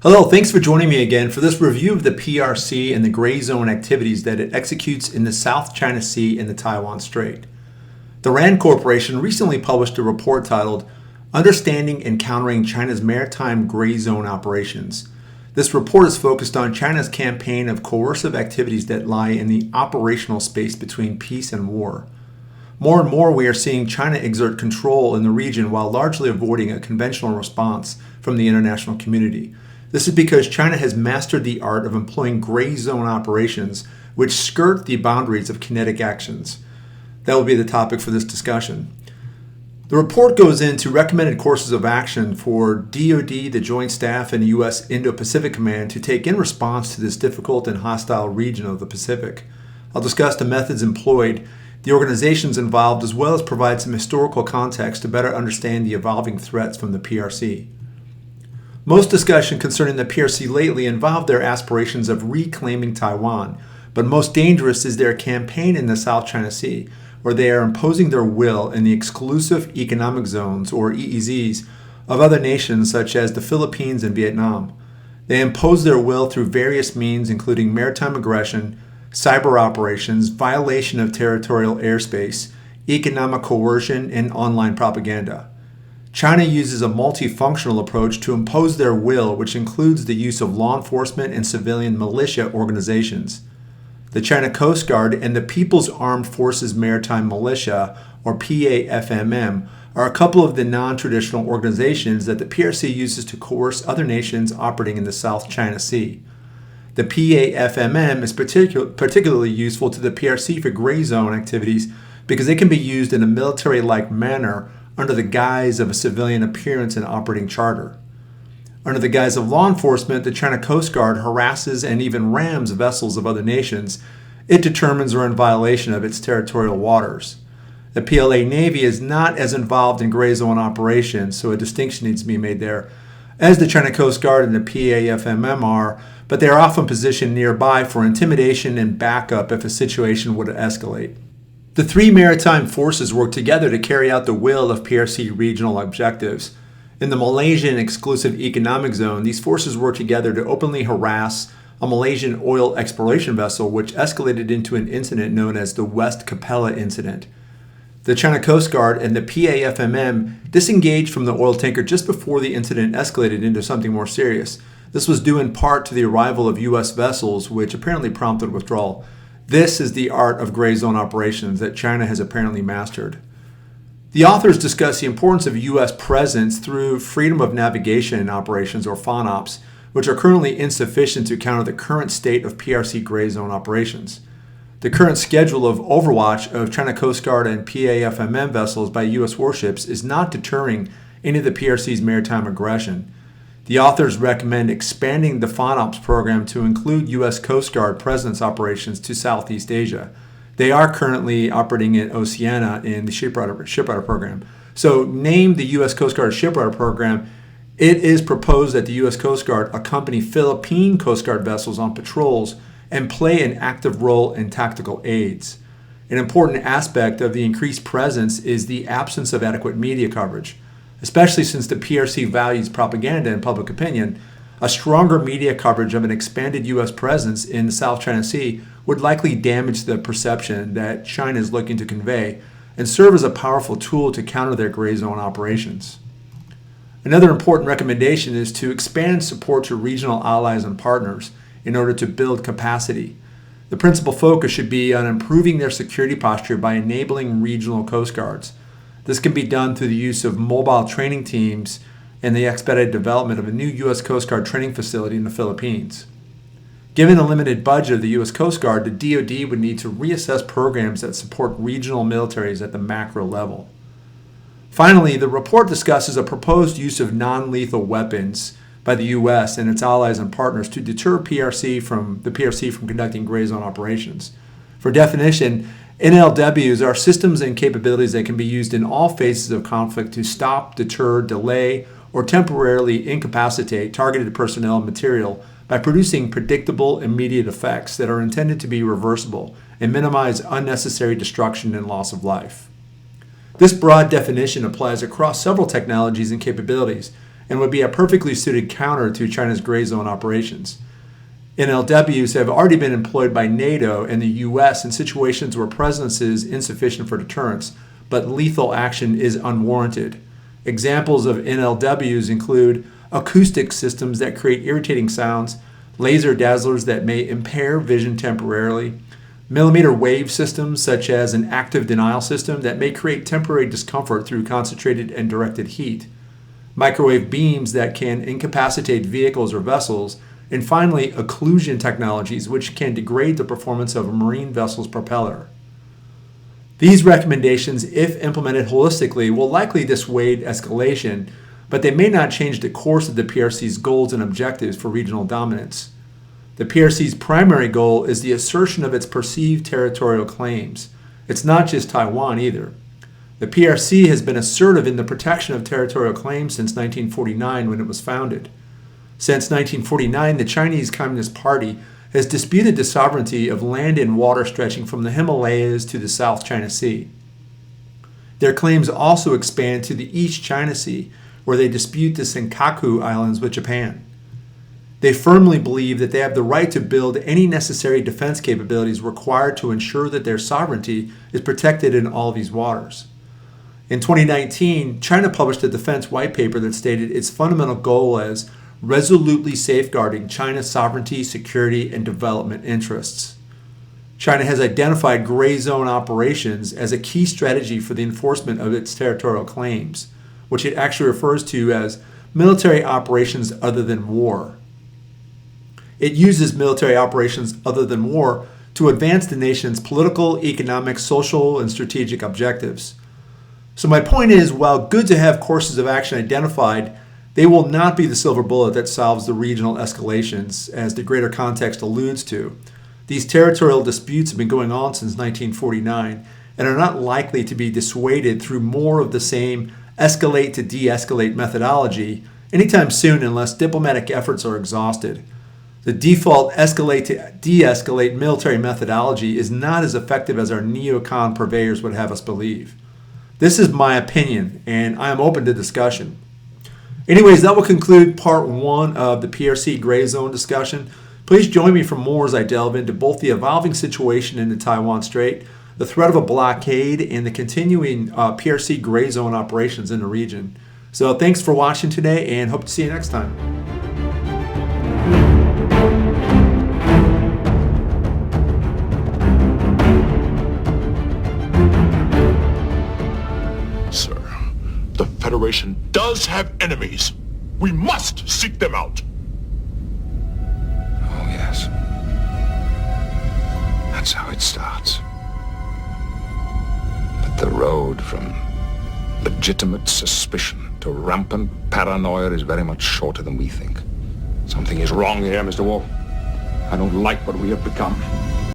Hello, thanks for joining me again for this review of the PRC and the gray zone activities that it executes in the South China Sea and the Taiwan Strait. The RAND Corporation recently published a report titled Understanding and Countering China's Maritime Gray Zone Operations. This report is focused on China's campaign of coercive activities that lie in the operational space between peace and war. More and more, we are seeing China exert control in the region while largely avoiding a conventional response from the international community. This is because China has mastered the art of employing gray zone operations which skirt the boundaries of kinetic actions. That will be the topic for this discussion. The report goes into recommended courses of action for DoD, the Joint Staff, and U.S. Indo-Pacific Command to take in response to this difficult and hostile region of the Pacific. I'll discuss the methods employed, the organizations involved, as well as provide some historical context to better understand the evolving threats from the PRC. Most discussion concerning the PRC lately involved their aspirations of reclaiming Taiwan, but most dangerous is their campaign in the South China Sea, where they are imposing their will in the exclusive economic zones, or EEZs, of other nations such as the Philippines and Vietnam. They impose their will through various means, including maritime aggression, cyber operations, violation of territorial airspace, economic coercion, and online propaganda. China uses a multifunctional approach to impose their will, which includes the use of law enforcement and civilian militia organizations. The China Coast Guard and the People's Armed Forces Maritime Militia, or PAFMM, are a couple of the non-traditional organizations that the PRC uses to coerce other nations operating in the South China Sea. The PAFMM is particularly useful to the PRC for gray zone activities because it can be used in a military-like manner under the guise of a civilian appearance and operating charter. Under the guise of law enforcement, the China Coast Guard harasses and even rams vessels of other nations it determines are in violation of its territorial waters. The PLA Navy is not as involved in gray zone operations, so a distinction needs to be made there, as the China Coast Guard and the PAFMM are, but they are often positioned nearby for intimidation and backup if a situation would escalate. The three maritime forces work together to carry out the will of PRC regional objectives. In the Malaysian Exclusive Economic Zone, these forces work together to openly harass a Malaysian oil exploration vessel, which escalated into an incident known as the West Capella Incident. The China Coast Guard and the PAFMM disengaged from the oil tanker just before the incident escalated into something more serious. This was due in part to the arrival of U.S. vessels, which apparently prompted withdrawal. This is the art of gray zone operations that China has apparently mastered. The authors discuss the importance of U.S. presence through freedom of navigation operations, or FONOPs, which are currently insufficient to counter the current state of PRC gray zone operations. The current schedule of overwatch of China Coast Guard and PAFMM vessels by U.S. warships is not deterring any of the PRC's maritime aggression. The authors recommend expanding the FONOPS program to include U.S. Coast Guard presence operations to Southeast Asia. They are currently operating in Oceania in the shipwrighter program. So, named the U.S. Coast Guard shipwrighter program, it is proposed that the U.S. Coast Guard accompany Philippine Coast Guard vessels on patrols and play an active role in tactical aids. An important aspect of the increased presence is the absence of adequate media coverage. Especially since the PRC values propaganda and public opinion, a stronger media coverage of an expanded U.S. presence in the South China Sea would likely damage the perception that China is looking to convey and serve as a powerful tool to counter their gray zone operations. Another important recommendation is to expand support to regional allies and partners in order to build capacity. The principal focus should be on improving their security posture by enabling regional coast guards. This can be done through the use of mobile training teams and the expedited development of a new U.S. Coast Guard training facility in the Philippines. Given the limited budget of the U.S. Coast Guard, the DoD would need to reassess programs that support regional militaries at the macro level. Finally, the report discusses a proposed use of non-lethal weapons by the U.S. and its allies and partners to deter the PRC from conducting gray zone operations. For definition, NLWs are systems and capabilities that can be used in all phases of conflict to stop, deter, delay, or temporarily incapacitate targeted personnel and material by producing predictable, immediate effects that are intended to be reversible and minimize unnecessary destruction and loss of life. This broad definition applies across several technologies and capabilities, and would be a perfectly suited counter to China's gray zone operations. NLWs have already been employed by NATO and the U.S. in situations where presence is insufficient for deterrence, but lethal action is unwarranted. Examples of NLWs include acoustic systems that create irritating sounds, laser dazzlers that may impair vision temporarily, millimeter wave systems such as an active denial system that may create temporary discomfort through concentrated and directed heat, microwave beams that can incapacitate vehicles or vessels, and finally, occlusion technologies which can degrade the performance of a marine vessel's propeller. These recommendations, if implemented holistically, will likely dissuade escalation, but they may not change the course of the PRC's goals and objectives for regional dominance. The PRC's primary goal is the assertion of its perceived territorial claims. It's not just Taiwan either. The PRC has been assertive in the protection of territorial claims since 1949 when it was founded. Since 1949, the Chinese Communist Party has disputed the sovereignty of land and water stretching from the Himalayas to the South China Sea. Their claims also expand to the East China Sea, where they dispute the Senkaku Islands with Japan. They firmly believe that they have the right to build any necessary defense capabilities required to ensure that their sovereignty is protected in all these waters. In 2019, China published a defense white paper that stated its fundamental goal as resolutely safeguarding China's sovereignty, security, and development interests. China has identified gray zone operations as a key strategy for the enforcement of its territorial claims, which it actually refers to as military operations other than war. It uses military operations other than war to advance the nation's political, economic, social, and strategic objectives. So my point is, while good to have courses of action identified, they will not be the silver bullet that solves the regional escalations, as the greater context alludes to. These territorial disputes have been going on since 1949 and are not likely to be dissuaded through more of the same escalate to de-escalate methodology anytime soon unless diplomatic efforts are exhausted. The default escalate to de-escalate military methodology is not as effective as our neocon purveyors would have us believe. This is my opinion, and I am open to discussion. Anyways, that will conclude part one of the PRC gray zone discussion. Please join me for more as I delve into both the evolving situation in the Taiwan Strait, the threat of a blockade, and the continuing PRC gray zone operations in the region. So thanks for watching today, and hope to see you next time. The Federation does have enemies. We must seek them out. Oh, yes. That's how it starts. But the road from legitimate suspicion to rampant paranoia is very much shorter than we think. Something is wrong here, Mr. Wolf. I don't like what we have become.